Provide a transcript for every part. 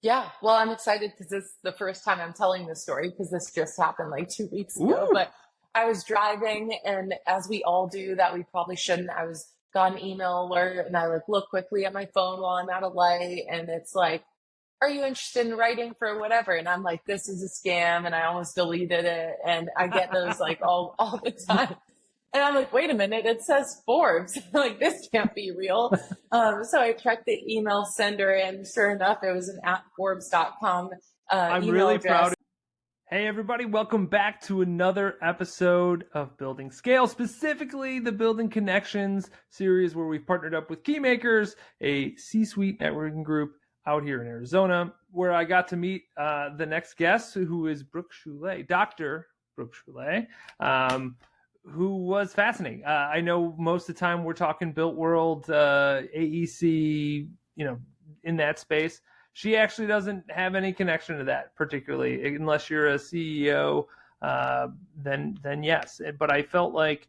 Yeah, well, I'm excited because this is the first time I'm telling this story because this just happened like 2 weeks ago. Ooh. But I was driving, and as we all do, that we probably shouldn't. Got an email alert, and I like look quickly at my phone while I'm at a light, and it's like, "Are you interested in writing for whatever?" And I'm like, "This is a scam," and I almost deleted it. And I get those like all the time. And I'm like, wait a minute, it says Forbes. Like, this can't be real. So I checked the email sender, and sure enough, it was an at Forbes.com I'm email really address. proud. Hey, everybody, welcome back to another episode of Building Scale, specifically the Building Connections series, where we've partnered up with Keymakers, a C-suite networking group out here in Arizona, where I got to meet the next guest, who is Brook Choulet, Dr. Brook Choulet, who was fascinating. I know most of the time we're talking built world, AEC, in that space. She actually doesn't have any connection to that particularly, unless you're a CEO. Then yes. But I felt like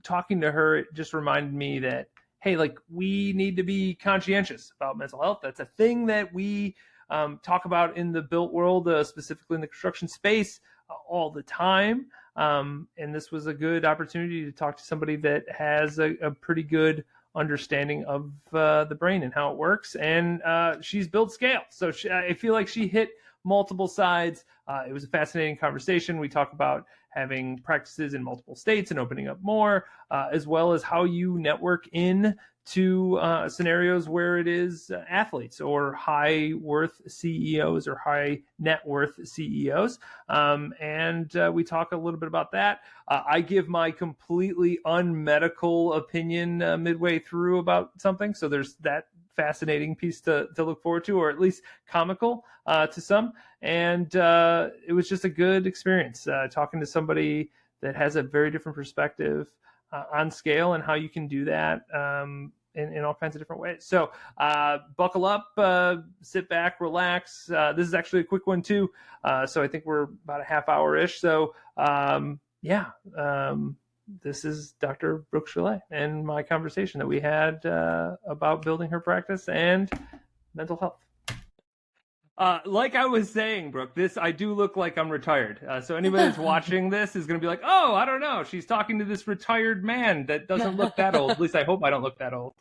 talking to her, it just reminded me that, hey, like, we need to be conscientious about mental health. That's a thing that we talk about in the built world, specifically in the construction space, all the time. And this was a good opportunity to talk to somebody that has a pretty good understanding of the brain and how it works. And she's built scale. So I feel like she hit multiple sides. It was a fascinating conversation. We talk about having practices in multiple states and opening up more, as well as how you network in to scenarios where it is athletes or high worth CEOs or high net worth CEOs. And we talk a little bit about that. I give my completely unmedical opinion midway through about something. So there's that fascinating piece to look forward to, or at least comical to some. And it was just a good experience talking to somebody that has a very different perspective on scale and how you can do that in all kinds of different ways. So buckle up, sit back, relax. This is actually a quick one too. So I think we're about a half hour-ish. So this is Dr. Brook Choulet and my conversation that we had about building her practice and mental health. Like I was saying, Brooke, I do look like I'm retired. So anybody that's watching this is going to be like, oh, I don't know. She's talking to this retired man that doesn't look that old. At least I hope I don't look that old.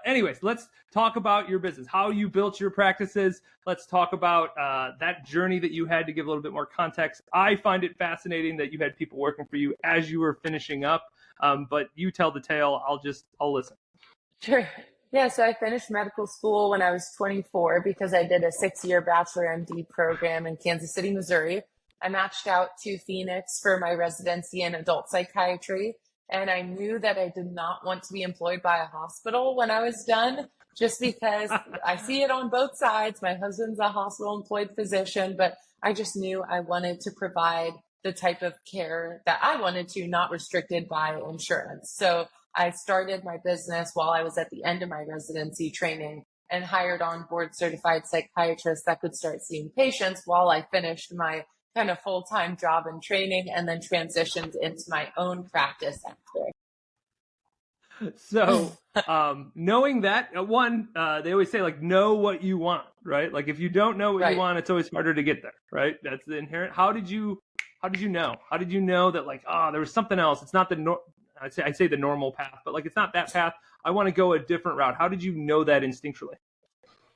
Anyways, let's talk about your business, how you built your practices. Let's talk about that journey that you had, to give a little bit more context. I find it fascinating that you had people working for you as you were finishing up. But you tell the tale. I'll listen. Sure. Yeah, so I finished medical school when I was 24 because I did a 6-year Bachelor MD program in Kansas City, Missouri. I matched out to Phoenix for my residency in adult psychiatry, and I knew that I did not want to be employed by a hospital when I was done, just because I see it on both sides. My husband's a hospital employed physician, but I just knew I wanted to provide the type of care that I wanted to, not restricted by insurance. So I started my business while I was at the end of my residency training and hired on board certified psychiatrists that could start seeing patients while I finished my kind of full-time job and training, and then transitioned into my own practice after. So, knowing that, they always say, like, know what you want, right? Like, if you don't know what you Right. want, it's always harder to get there, right? That's the inherent. How did you know? How did you know that, like, there was something else? It's not I'd say the normal path, but like, it's not that path. I want to go a different route. How did you know that instinctually?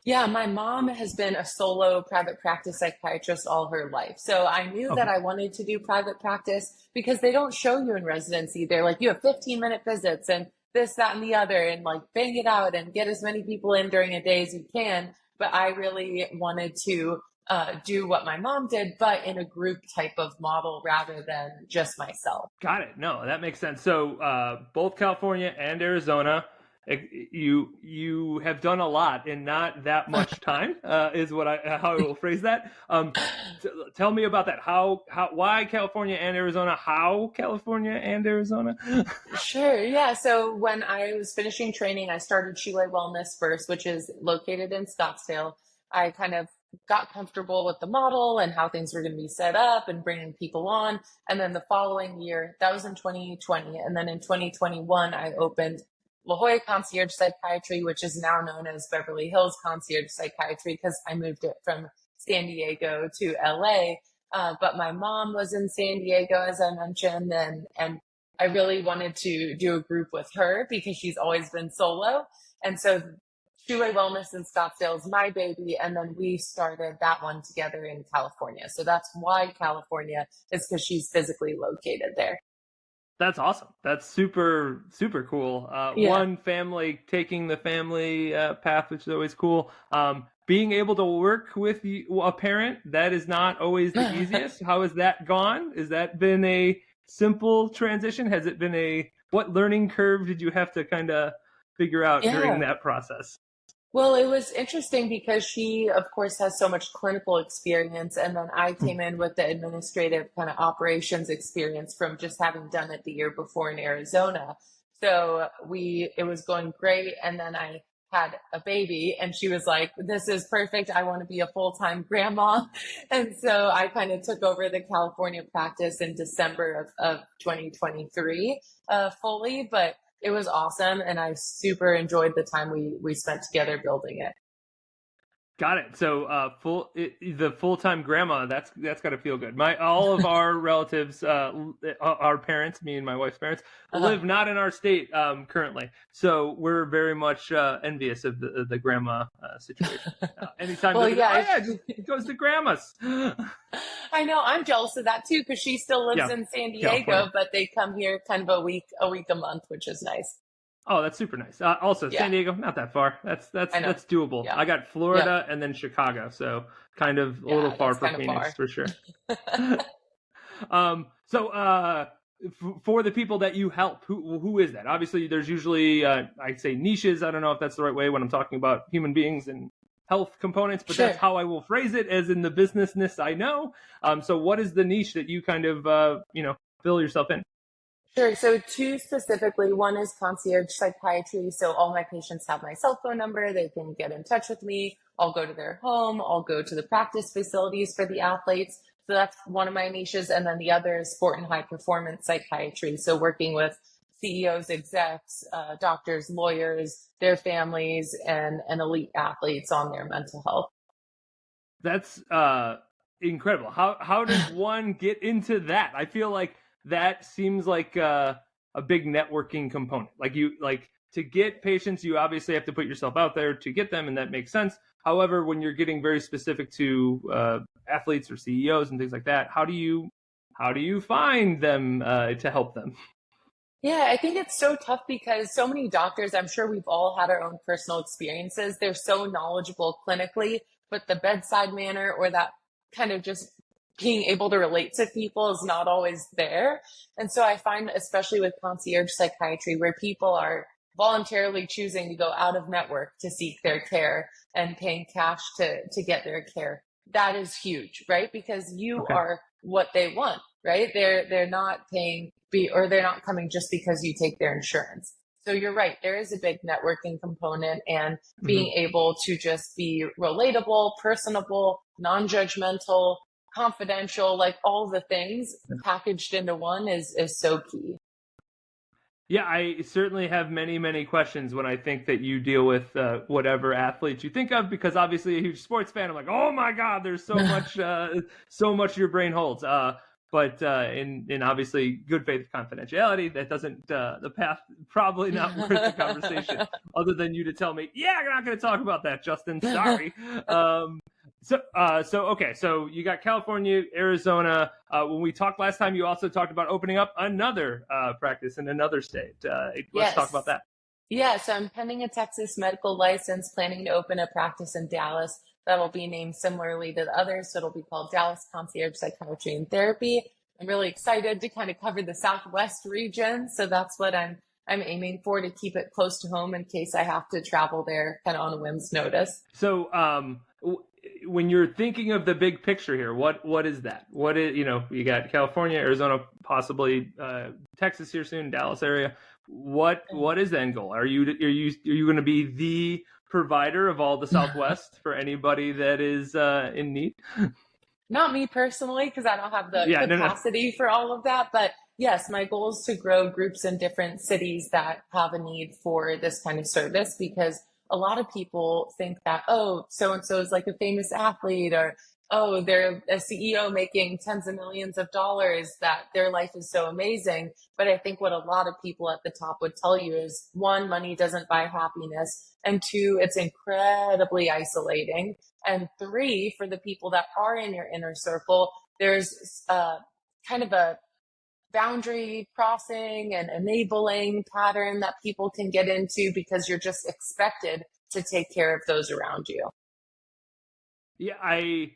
Yeah, my mom has been a solo private practice psychiatrist all her life. So I knew that Okay. I wanted to do private practice because they don't show you in residency. They're like, you have 15-minute visits and this, that, and the other, and like bang it out and get as many people in during a day as you can. But I really wanted to do what my mom did, but in a group type of model rather than just myself. Got it. No, that makes sense. So, both California and Arizona, you have done a lot in not that much time, is how I will phrase that. Tell me about that. Why California and Arizona? How California and Arizona? Sure. Yeah. So when I was finishing training, I started Choulet Wellness first, which is located in Scottsdale. I kind of got comfortable with the model and how things were going to be set up and bringing people on. And then the following year, that was in 2020. And then in 2021, I opened La Jolla Concierge Psychiatry, which is now known as Beverly Hills Concierge Psychiatry because I moved it from San Diego to LA. But my mom was in San Diego, as I mentioned, and I really wanted to do a group with her because she's always been solo. And so Choulet Wellness in Scottsdale is my baby. And then we started that one together in California. So that's why California is, because she's physically located there. That's awesome. That's super, super cool. One, family taking the family path, which is always cool. Being able to work with a parent, that is not always the easiest. How has that gone? Has that been a simple transition? Has it been what learning curve did you have to kind of figure out during that process? Well, it was interesting because she, of course, has so much clinical experience. And then I came in with the administrative kind of operations experience from just having done it the year before in Arizona. So it was going great. And then I had a baby and she was like, this is perfect. I want to be a full-time grandma. And so I kind of took over the California practice in December of 2023 fully. But it was awesome, and I super enjoyed the time we spent together building it. Got it. So the full-time grandma, that's got to feel good. All of our relatives, our parents, me and my wife's parents, live not in our state currently. So we're very much envious of the grandma situation. Anytime it goes to grandmas. I know, I'm jealous of that too, because she still lives in San Diego, but they come here kind of a week a month, which is nice. Oh, that's super nice. Also, San Diego, not that far. That's doable. Yeah. I got Florida and then Chicago, so kind of a little far for Phoenix for sure. For the people that you help, who is that? Obviously, there's usually I'd say niches. I don't know if that's the right way when I'm talking about human beings and health components, but that's how I will phrase it, as in the businessness I know. So what is the niche that you kind of fill yourself in? Sure. So two specifically, one is concierge psychiatry. So all my patients have my cell phone number. They can get in touch with me. I'll go to their home. I'll go to the practice facilities for the athletes. So that's one of my niches. And then the other is sport and high performance psychiatry. So working with CEOs, execs, doctors, lawyers, their families, and elite athletes on their mental health. That's incredible. How does one get into that? I feel like that seems like a big networking component. Like to get patients, you obviously have to put yourself out there to get them, and that makes sense. However, when you're getting very specific to athletes or CEOs and things like that, how do you find them to help them? Yeah, I think it's so tough because so many doctors, I'm sure we've all had our own personal experiences. They're so knowledgeable clinically, but the bedside manner or that kind of just being able to relate to people is not always there. And so I find, especially with concierge psychiatry, where people are voluntarily choosing to go out of network to seek their care and paying cash to get their care, that is huge, right? Because you are what they want, right? They're not they're not coming just because you take their insurance. So you're right. There is a big networking component, and being able to just be relatable, personable, non-judgmental, confidential, like all the things packaged into one is so key. Yeah, I certainly have many, many questions when I think that you deal with whatever athletes you think of, because obviously a huge sports fan, I'm like, oh my God, there's so much, so much your brain holds. But in obviously good faith confidentiality, that doesn't, the path probably not worth the conversation other than you to tell me, yeah, you're not going to talk about that, Justin, sorry. So you got California, Arizona. When we talked last time, you also talked about opening up another practice in another state. Let's talk about that. Yeah, so I'm pending a Texas medical license, planning to open a practice in Dallas that'll be named similarly to the others. So it'll be called Dallas Concierge Psychiatry and Therapy. I'm really excited to kind of cover the Southwest region. So that's what I'm aiming for, to keep it close to home in case I have to travel there kind of on a whim's notice. So when you're thinking of the big picture here, what is that? What is, you got California, Arizona, possibly Texas here soon, Dallas area. What is the end goal? Are you going to be the provider of all the Southwest for anybody that is in need? Not me personally, because I don't have the Yeah, no, no. capacity for all of that. But yes, my goal is to grow groups in different cities that have a need for this kind of service because a lot of people think that, oh, so and so is like a famous athlete or, oh, they're a CEO making tens of millions of dollars, that their life is so amazing. But I think what a lot of people at the top would tell you is one, money doesn't buy happiness. And two, it's incredibly isolating. And three, for the people that are in your inner circle, there's kind of a boundary crossing and enabling pattern that people can get into because you're just expected to take care of those around you. Yeah, I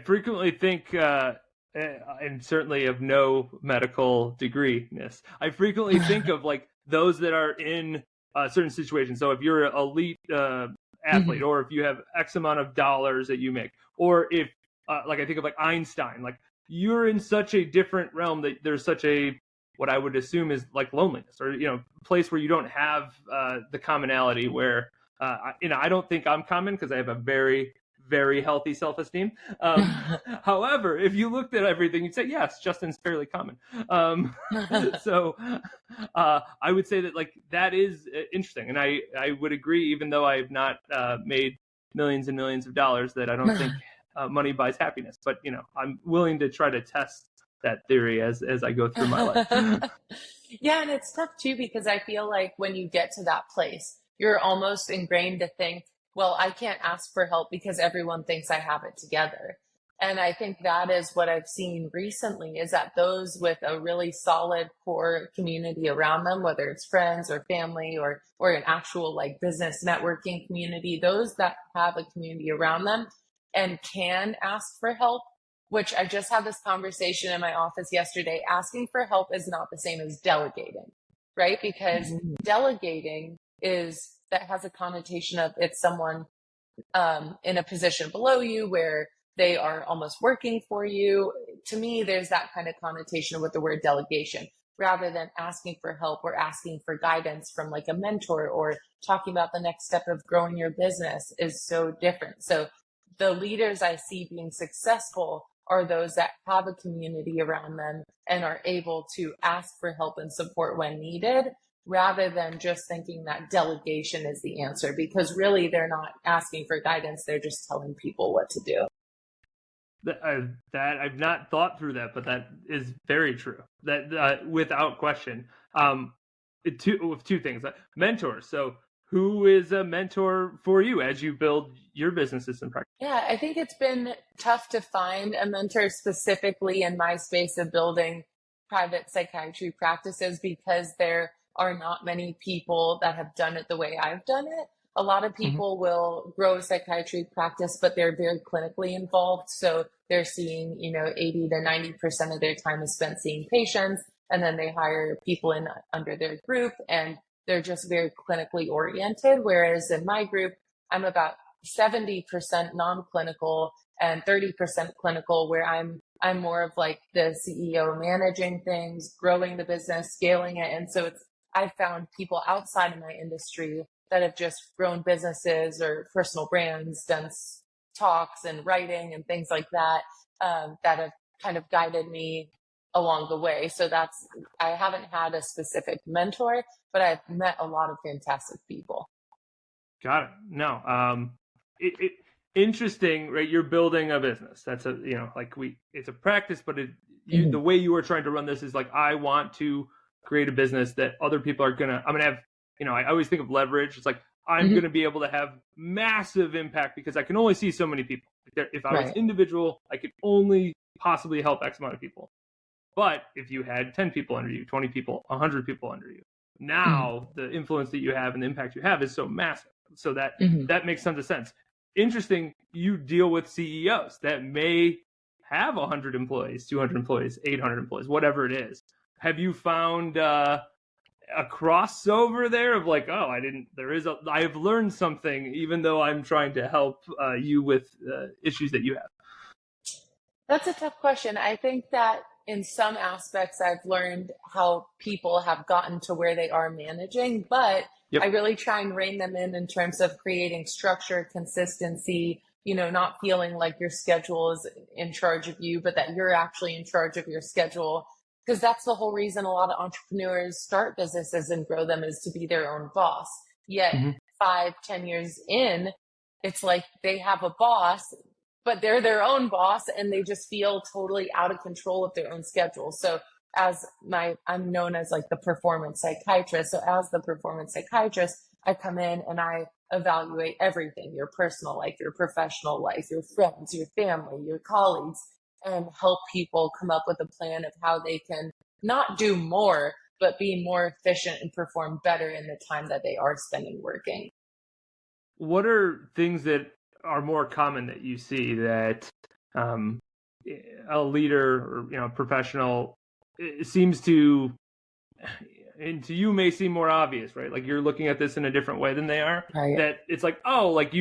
frequently think, and certainly of no medical degree-ness, I frequently think of like those that are in certain situations. So if you're an elite athlete, or if you have X amount of dollars that you make, or if like I think of like Einstein, like you're in such a different realm that there's such a what I would assume is like loneliness, or place where you don't have the commonality. Where I don't think I'm common because I have a very very healthy self-esteem. However, if you looked at everything, you'd say, yes, Justin's fairly common. So I would say that like that is interesting. And I would agree, even though I've not made millions and millions of dollars, that I don't think money buys happiness. But, I'm willing to try to test that theory as I go through my life. Yeah, and it's tough too, because I feel like when you get to that place, you're almost ingrained to think, well, I can't ask for help because everyone thinks I have it together. And I think that is what I've seen recently, is that those with a really solid core community around them, whether it's friends or family or an actual like business networking community, those that have a community around them and can ask for help, which I just had this conversation in my office yesterday. Asking for help is not the same as delegating, right? Because delegating that has a connotation of it's someone in a position below you where they are almost working for you. To me, there's that kind of connotation with the word delegation, rather than asking for help or asking for guidance from like a mentor or talking about the next step of growing your business is so different. So the leaders I see being successful are those that have a community around them and are able to ask for help and support when needed, rather than just thinking that delegation is the answer, because really they're not asking for guidance. They're just telling people what to do. That I've not thought through that, but that is very true. That without question. With two things, mentors. So who is a mentor for you as you build your businesses and practice? Yeah, I think it's been tough to find a mentor specifically in my space of building private psychiatry practices, because there are not many people that have done it the way I've done it. A lot of people will grow a psychiatry practice, but they're very clinically involved. So they're seeing, 80 to 90% of their time is spent seeing patients. And then they hire people in under their group, and they're just very clinically oriented. Whereas in my group, I'm about 70% non-clinical and 30% clinical, where I'm more of like the CEO, managing things, growing the business, scaling it. And so I've found people outside of my industry that have just grown businesses or personal brands, done talks and writing and things like that, that have kind of guided me along the way. So I haven't had a specific mentor, but I've met a lot of fantastic people. Got it. No, interesting, right? You're building a business. That's it's a practice, but the way you are trying to run this is like, I want to create a business that other people I'm going to have, I always think of leverage. It's like, I'm going to be able to have massive impact because I can only see so many people. If I was individual, I could only possibly help X amount of people. But if you had 10 people under you, 20 people, 100 people under you, now the influence that you have and the impact you have is so massive. So that makes tons of sense. Interesting, you deal with CEOs that may have 100 employees, 200 employees, 800 employees, whatever it is. Have you found a crossover there of like, oh, I have learned something, even though I'm trying to help you with issues that you have? That's a tough question. I think that in some aspects, I've learned how people have gotten to where they are managing, but I really try and rein them in terms of creating structure, consistency, not feeling like your schedule is in charge of you, but that you're actually in charge of your schedule. Because that's the whole reason a lot of entrepreneurs start businesses and grow them, is to be their own boss. Yet Mhm. 5, 10 years in, it's like they have a boss, but they're their own boss and they just feel totally out of control of their own schedule. So I'm known as like the performance psychiatrist. So as the performance psychiatrist, I come in and I evaluate everything: your personal life, your professional life, your friends, your family, your colleagues, and help people come up with a plan of how they can not do more, but be more efficient and perform better in the time that they are spending working. What are things that are more common that you see that a leader or professional seems to, and to you may seem more obvious, right? Like you're looking at this in a different way than they are. Right. That it's like, oh, like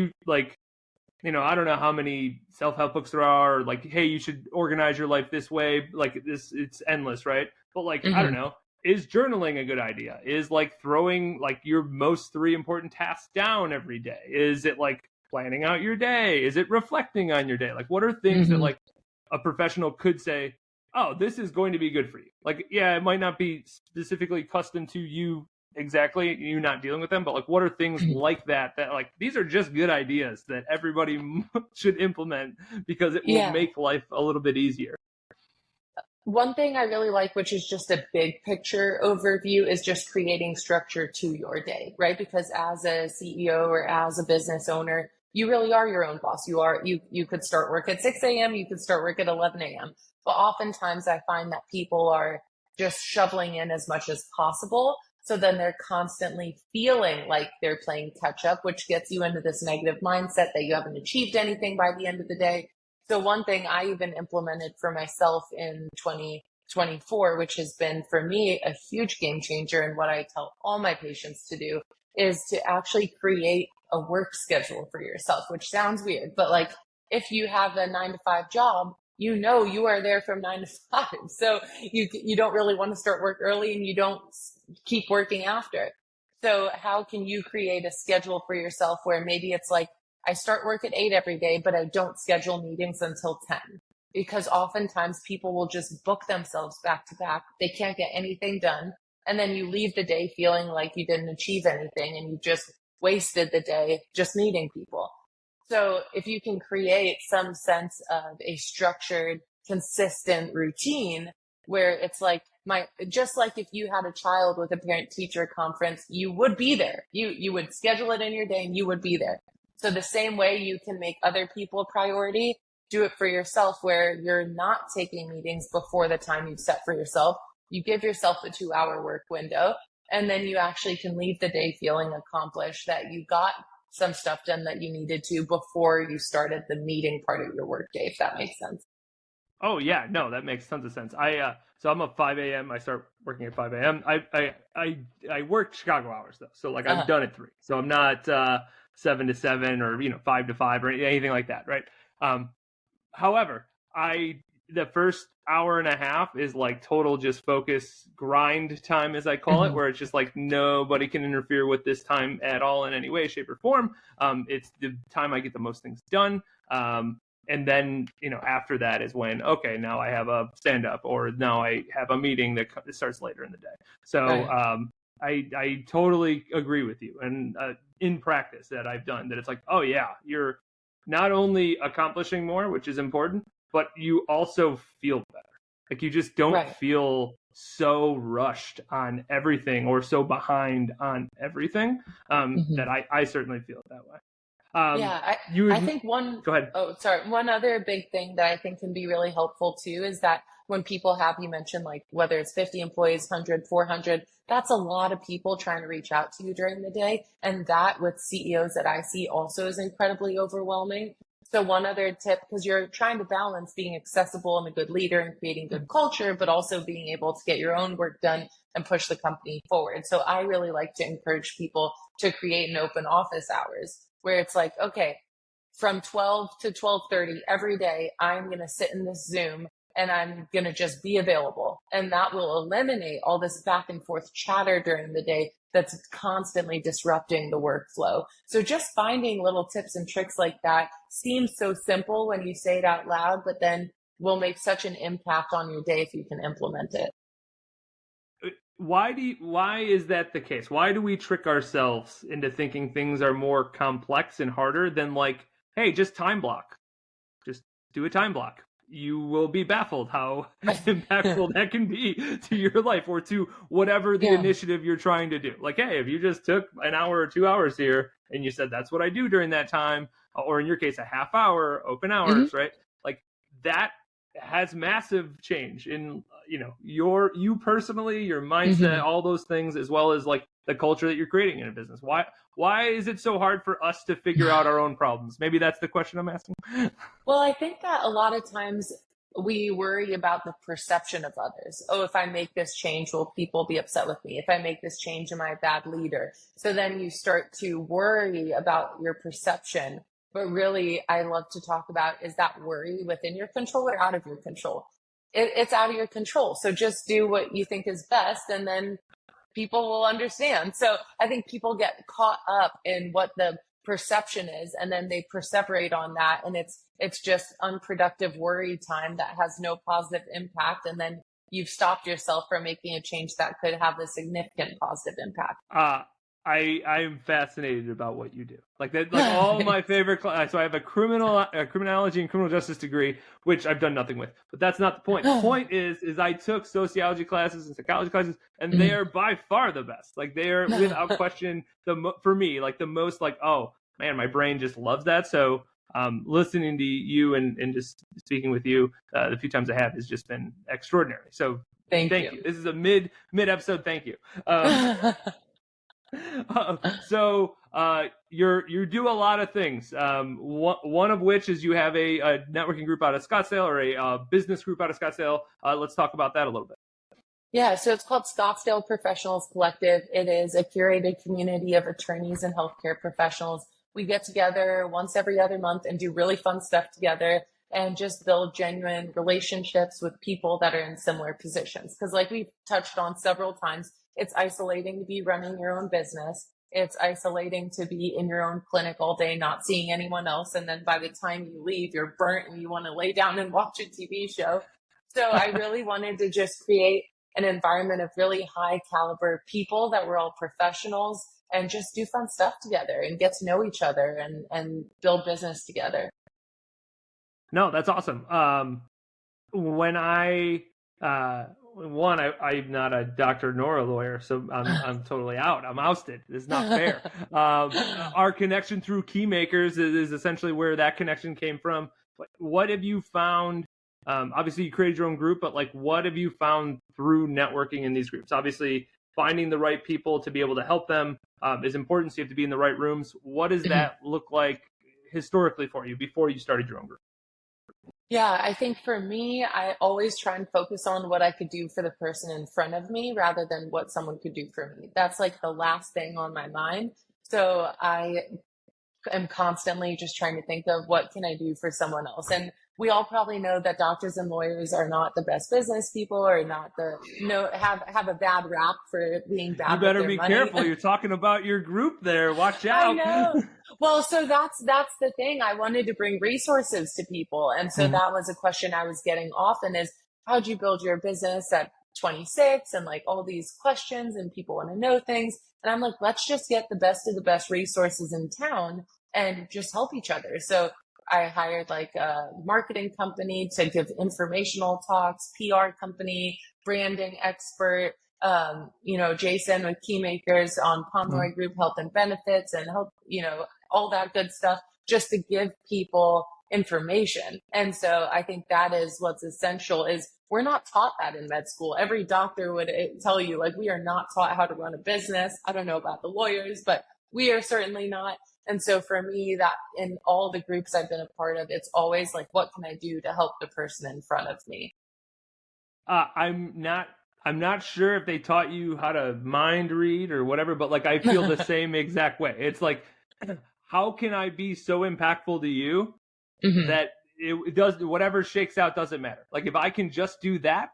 I don't know how many self-help books there are, or like, hey, you should organize your life this way. Like this, it's endless, right? But like, I don't Mm-hmm. know, is journaling a good idea? Is like throwing like your most 3 important tasks down every day? Is it like planning out your day? Is it reflecting on your day? Like, what are things that Mm-hmm. like a professional could say, oh, this is going to be good for you? Like, yeah, it might not be specifically custom to you exactly, you not dealing with them, but like what are things like that like these are just good ideas that everybody should implement because it will Yeah. make life a little bit easier? One thing I really like, which is just a big picture overview, is just creating structure to your day, right? Because as a CEO or as a business owner, you really are your own boss. You could start work at 6 a.m., you could start work at 11 a.m. But oftentimes I find that people are just shoveling in as much as possible. So then they're constantly feeling like they're playing catch up, which gets you into this negative mindset that you haven't achieved anything by the end of the day. So one thing I even implemented for myself in 2024, which has been for me a huge game changer, and what I tell all my patients to do, is to actually create a work schedule for yourself, which sounds weird, but like if you have a 9 to 5 job, you are there from 9 to 5. So you don't really want to start work early and you don't keep working after. So how can you create a schedule for yourself where maybe it's like, I start work at 8 every day, but I don't schedule meetings until 10, because oftentimes people will just book themselves back to back. They can't get anything done. And then you leave the day feeling like you didn't achieve anything and you just wasted the day just meeting people. So if you can create some sense of a structured, consistent routine where it's like just like if you had a child with a parent teacher conference, you would be there. You would schedule it in your day and you would be there. So the same way you can make other people a priority, do it for yourself, where you're not taking meetings before the time you've set for yourself. You give yourself a 2-hour work window, and then you actually can leave the day feeling accomplished, that you got some stuff done that you needed to before you started the meeting part of your workday, if that makes sense. Oh yeah, no, that makes tons of sense. So I'm up 5 a.m. I start working at 5 a.m. I work Chicago hours though, so like I'm Uh-huh. done at 3, so I'm not 7 to 7 or 5 to 5 or anything like that, right? However, the first hour and a half is like total just focus grind time, as I call it, Mm-hmm. where it's just like nobody can interfere with this time at all in any way, shape, or form. It's the time I get the most things done. And then, after that is when, okay, now I have a stand up, or now I have a meeting that starts later in the day. So, Right. I totally agree with you. And in practice that I've done that, it's like, oh yeah, you're not only accomplishing more, which is important, but you also feel better. Like you just don't Right. feel so rushed on everything or so behind on everything. Mm-hmm. That I certainly feel it that way. Yeah, You I would think go ahead. one other big thing that I think can be really helpful too is that when people have, you mentioned like whether it's 50 employees, 100, 400, that's a lot of people trying to reach out to you during the day. And that with CEOs that I see also is incredibly overwhelming. So one other tip, because you're trying to balance being accessible and a good leader and creating good culture, but also being able to get your own work done and push the company forward. So I really like to encourage people to create an open office hours where it's like, okay, from 12 to 12:30 every day, I'm going to sit in this Zoom and I'm going to just be available. And that will eliminate all this back and forth chatter during the day that's constantly disrupting the workflow. So just finding little tips and tricks like that seems so simple when you say it out loud, but then will make such an impact on your day if you can implement it. Why is that the case? Why do we trick ourselves into thinking things are more complex and harder than like, hey, just time block. Just do a time block. You will be baffled how impactful that can be to your life or to whatever the initiative you're trying to do. Like, hey, if you just took an hour or 2 hours here and you said, that's what I do during that time, or in your case, a half hour, open hours, right? Like that has massive change in, you personally, your mindset, all those things, as well as like the culture that you're creating in a business. Why is it so hard for us to figure out our own problems? Maybe that's the question I'm asking. Well, I think that a lot of times we worry about the perception of others. Oh, if I make this change, will people be upset with me? If I make this change, am I a bad leader? So then you start to worry about your perception. But really, I love to talk about, is that worry within your control or out of your control? It's out of your control. So just do what you think is best, and then people will understand. So I think people get caught up in what the perception is, and then they perseverate on that, and it's just unproductive worry time that has no positive impact, and then you've stopped yourself from making a change that could have a significant positive impact. I'm fascinated about what you do. Like that, like all my favorite class. So I have a criminology and criminal justice degree, which I've done nothing with. But that's not the point. The point is I took sociology classes and psychology classes, and they are by far the best. Like they are without question for me, like the most like, oh man, my brain just loves that. So listening to you and just speaking with you the few times I have has just been extraordinary. So thank you. This is a mid episode. Thank you. So you do a lot of things. One of which is you have a networking group out of Scottsdale, or a business group out of Scottsdale. Let's talk about that a little bit. Yeah, so it's called Scottsdale Professional Collective. It is a curated community of attorneys and healthcare professionals. We get together once every other month and do really fun stuff together and just build genuine relationships with people that are in similar positions. Because like we've touched on several times, it's isolating to be running your own business. It's isolating to be in your own clinic all day, not seeing anyone else. And then by the time you leave, you're burnt and you want to lay down and watch a TV show. So I really wanted to just create an environment of really high caliber people that were all professionals and just do fun stuff together and get to know each other and build business together. No, that's awesome. When I'm not a doctor nor a lawyer, so I'm totally out. I'm ousted. It's not fair. Our connection through Keymakers is essentially where that connection came from. What have you found? Obviously, you created your own group, but like, what have you found through networking in these groups? Obviously, finding the right people to be able to help them is important. So you have to be in the right rooms. What does that look like historically for you before you started your own group? Yeah, I think for me, I always try and focus on what I could do for the person in front of me rather than what someone could do for me. That's like the last thing on my mind. So I am constantly just trying to think of what can I do for someone else. And we all probably know that doctors and lawyers are not the best business people, or not have a bad rap for being bad. You better with their be money. careful. You're talking about your group there. Watch out. I know. Well, so that's the thing. I wanted to bring resources to people. And so that was a question I was getting often is, how'd you build your business at 26? And like all these questions, and people want to know things. And I'm like, let's just get the best of the best resources in town and just help each other. So I hired like a marketing company to give informational talks, PR company, branding expert, Jason with Keymakers on Pomeroy Group Health and Benefits, and help, all that good stuff, just to give people information. And so I think that is what's essential. Is we're not taught that in med school. Every doctor would tell you, like, we are not taught how to run a business. I don't know about the lawyers, but we are certainly not. And so for me, that in all the groups I've been a part of, it's always like, what can I do to help the person in front of me? I'm not sure if they taught you how to mind read or whatever, but like, I feel the same exact way. It's like, how can I be so impactful to you that it does, whatever shakes out doesn't matter. Like if I can just do that,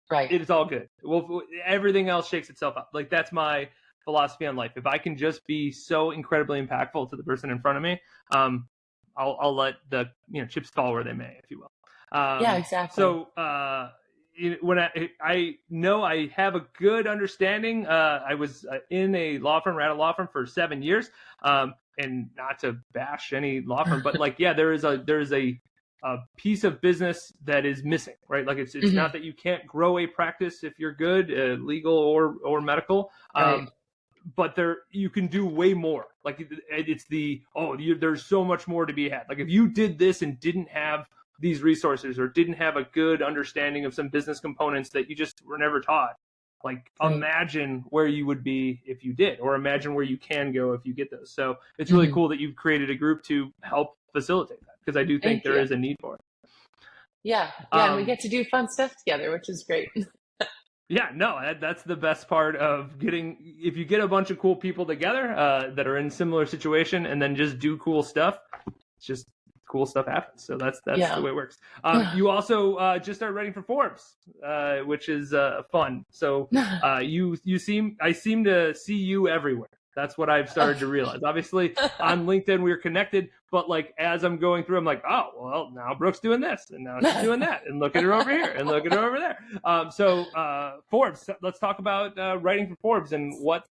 Right. it's all good. Well, everything else shakes itself out. Like that's my philosophy on life. If I can just be so incredibly impactful to the person in front of me, I'll let the chips fall where they may, if you will. Yeah, exactly. So when I know I have a good understanding, I was in a law firm, at a law firm for 7 years, and not to bash any law firm, but like, yeah, there is a piece of business that is missing, right? Like it's not that you can't grow a practice if you're good, legal or medical, Right. but you can do way more. Like it's there's so much more to be had. Like if you did this and didn't have these resources or didn't have a good understanding of some business components that you just were never taught, like imagine where you would be if you did, or imagine where you can go if you get those. So it's really cool that you've created a group to help facilitate that, because I do think there is a need for it. Yeah. And we get to do fun stuff together, which is great. Yeah, no, that's the best part of if you get a bunch of cool people together that are in similar situation and then just do cool stuff, it's just cool stuff happens. So that's the way it works. You also just started writing for Forbes, which is fun. So I seem to see you everywhere. That's what I've started to realize. Obviously, on LinkedIn, we're connected, but like as I'm going through, I'm like, oh, well, now Brooke's doing this, and now she's doing that, and look at her over here, and look at her over there. So Forbes, let's talk about writing for Forbes and what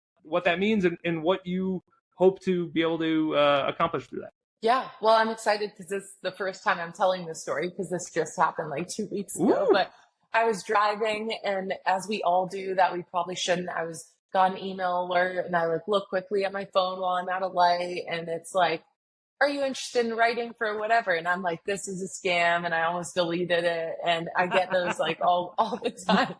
that means and what you hope to be able to accomplish through that. Yeah, well, I'm excited because this is the first time I'm telling this story, because this just happened like 2 weeks ago. Ooh. But I was driving, and as we all do that we probably shouldn't, got an email alert, and I like look quickly at my phone while I'm at a light, and it's like, are you interested in writing for whatever? And I'm like, this is a scam, and I almost deleted it. And I get those like all the time.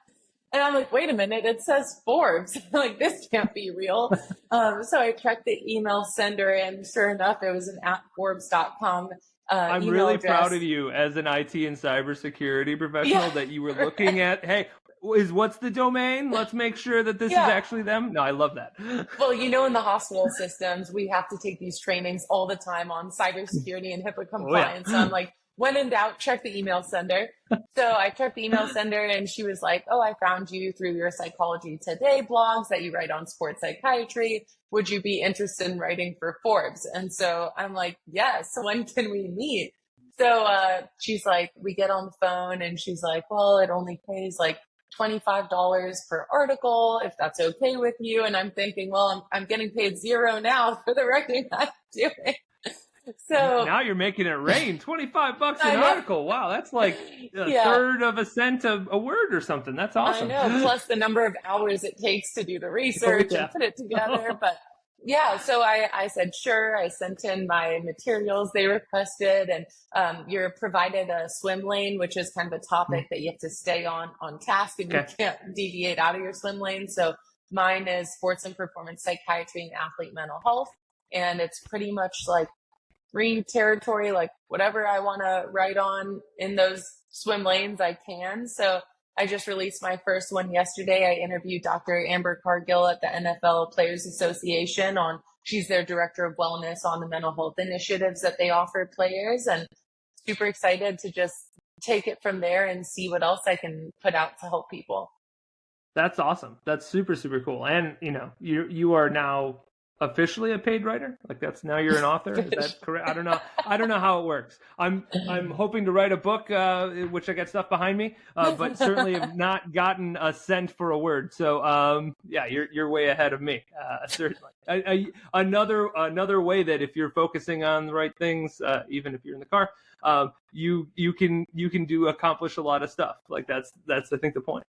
And I'm like, wait a minute, it says Forbes. Like, this can't be real. So I checked the email sender, and sure enough, it was an @forbes.com I'm email really address. proud of you as an IT and cybersecurity professional that you were looking at, hey, what's the domain? Let's make sure that this is actually them. No, I love that. Well, in the hospital systems, we have to take these trainings all the time on cybersecurity and HIPAA compliance. So I'm like, when in doubt, check the email sender. So I checked the email sender, and she was like, oh, I found you through your Psychology Today blogs that you write on sports psychiatry. Would you be interested in writing for Forbes? And so I'm like, yes, when can we meet? So she's like, we get on the phone, and she's like, well, it only pays like $25 per article, if that's okay with you. And I'm thinking, well, I'm getting paid $0 now for the writing I'm doing. So now you're making it rain. $25 an article. Wow, that's like a third of a cent a word or something. That's awesome. I know, plus the number of hours it takes to do the research and put it together. But yeah, so I said, sure. I sent in my materials they requested, and you're provided a swim lane, which is kind of a topic that you have to stay on task, and you can't deviate out of your swim lane. So mine is sports and performance psychiatry and athlete mental health. And it's pretty much like free territory, like whatever I want to write on in those swim lanes, I can. So I just released my first one yesterday. I interviewed Dr. Amber Cargill at the NFL Players Association she's their director of wellness on the mental health initiatives that they offer players, and super excited to just take it from there and see what else I can put out to help people. That's awesome. That's super, super cool. And you are now officially a paid writer? Like now you're an author? Is that correct? I don't know how it works. I'm hoping to write a book, which I got stuff behind me, but certainly have not gotten a cent for a word. So you're way ahead of me. Certainly. Another way that if you're focusing on the right things, even if you're in the car, you can accomplish a lot of stuff. Like that's I think the point.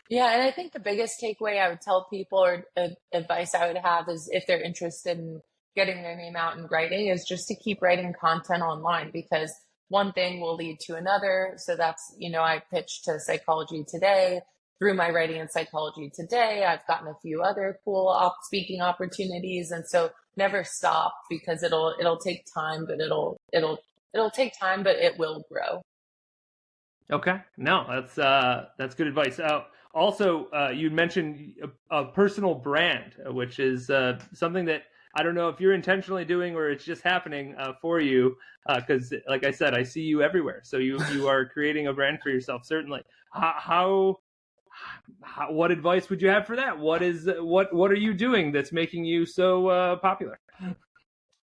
Yeah, and I think the biggest takeaway I would tell people, or advice I would have, is if they're interested in getting their name out and writing, is just to keep writing content online, because one thing will lead to another. So that's, I pitched to Psychology Today. Through my writing in Psychology Today, I've gotten a few other cool speaking opportunities. And so never stop, because it'll take time, but it'll take time, but it will grow. Okay. No, that's good advice. Also, you mentioned a personal brand, which is something that I don't know if you're intentionally doing or it's just happening for you, because like I said, I see you everywhere. So you are creating a brand for yourself, certainly. What advice would you have for that? What are you doing that's making you so popular?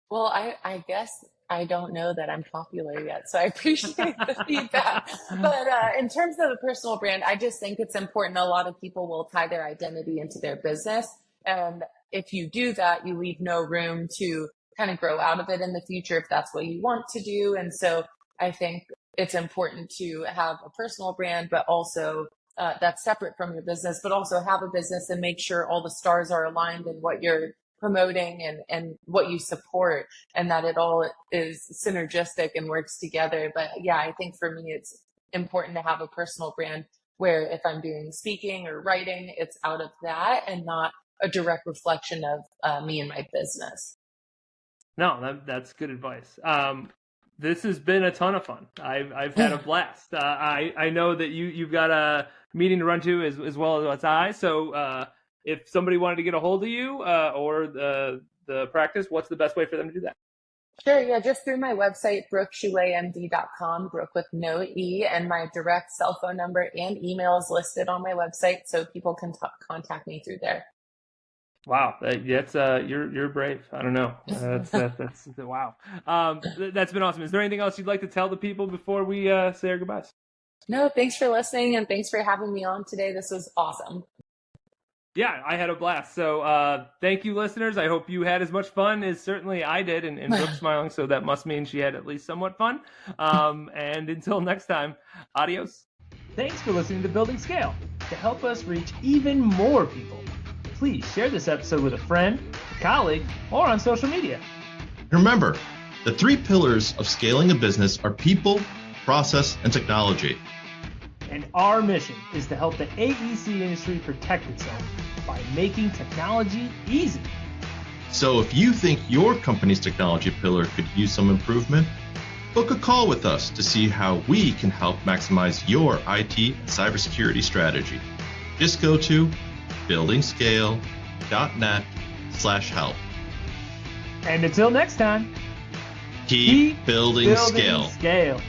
Well, I guess I don't know that I'm popular yet, so I appreciate the feedback. But in terms of the personal brand, I just think it's important. A lot of people will tie their identity into their business. And if you do that, you leave no room to kind of grow out of it in the future if that's what you want to do. And so I think it's important to have a personal brand, but also that's separate from your business, but also have a business and make sure all the stars are aligned in what you're promoting and what you support, and that it all is synergistic and works together. But yeah, I think for me, it's important to have a personal brand where if I'm doing speaking or writing, it's out of that and not a direct reflection of me and my business. No, that's good advice. This has been a ton of fun. I've had a blast. I know that you've got a meeting to run to as well as I. So if somebody wanted to get a hold of you or the practice, what's the best way for them to do that? Sure, yeah, just through my website, brookchouletmd.com, Brook with no E, and my direct cell phone number and email is listed on my website, so people can contact me through there. Wow, that's you're brave. I don't know. That's wow. That's been awesome. Is there anything else you'd like to tell the people before we say our goodbyes? No, thanks for listening and thanks for having me on today. This was awesome. Yeah, I had a blast. So thank you, listeners. I hope you had as much fun as certainly I did, and Brooke's smiling, so that must mean she had at least somewhat fun. And until next time, adios. Thanks for listening to Building Scale. To help us reach even more people, please share this episode with a friend, a colleague, or on social media. Remember, the 3 pillars of scaling a business are people, process, and technology. And our mission is to help the AEC industry protect itself by making technology easy. So if you think your company's technology pillar could use some improvement, book a call with us to see how we can help maximize your IT and cybersecurity strategy. Just go to buildingscale.net/help. And until next time, keep building scale. Scale.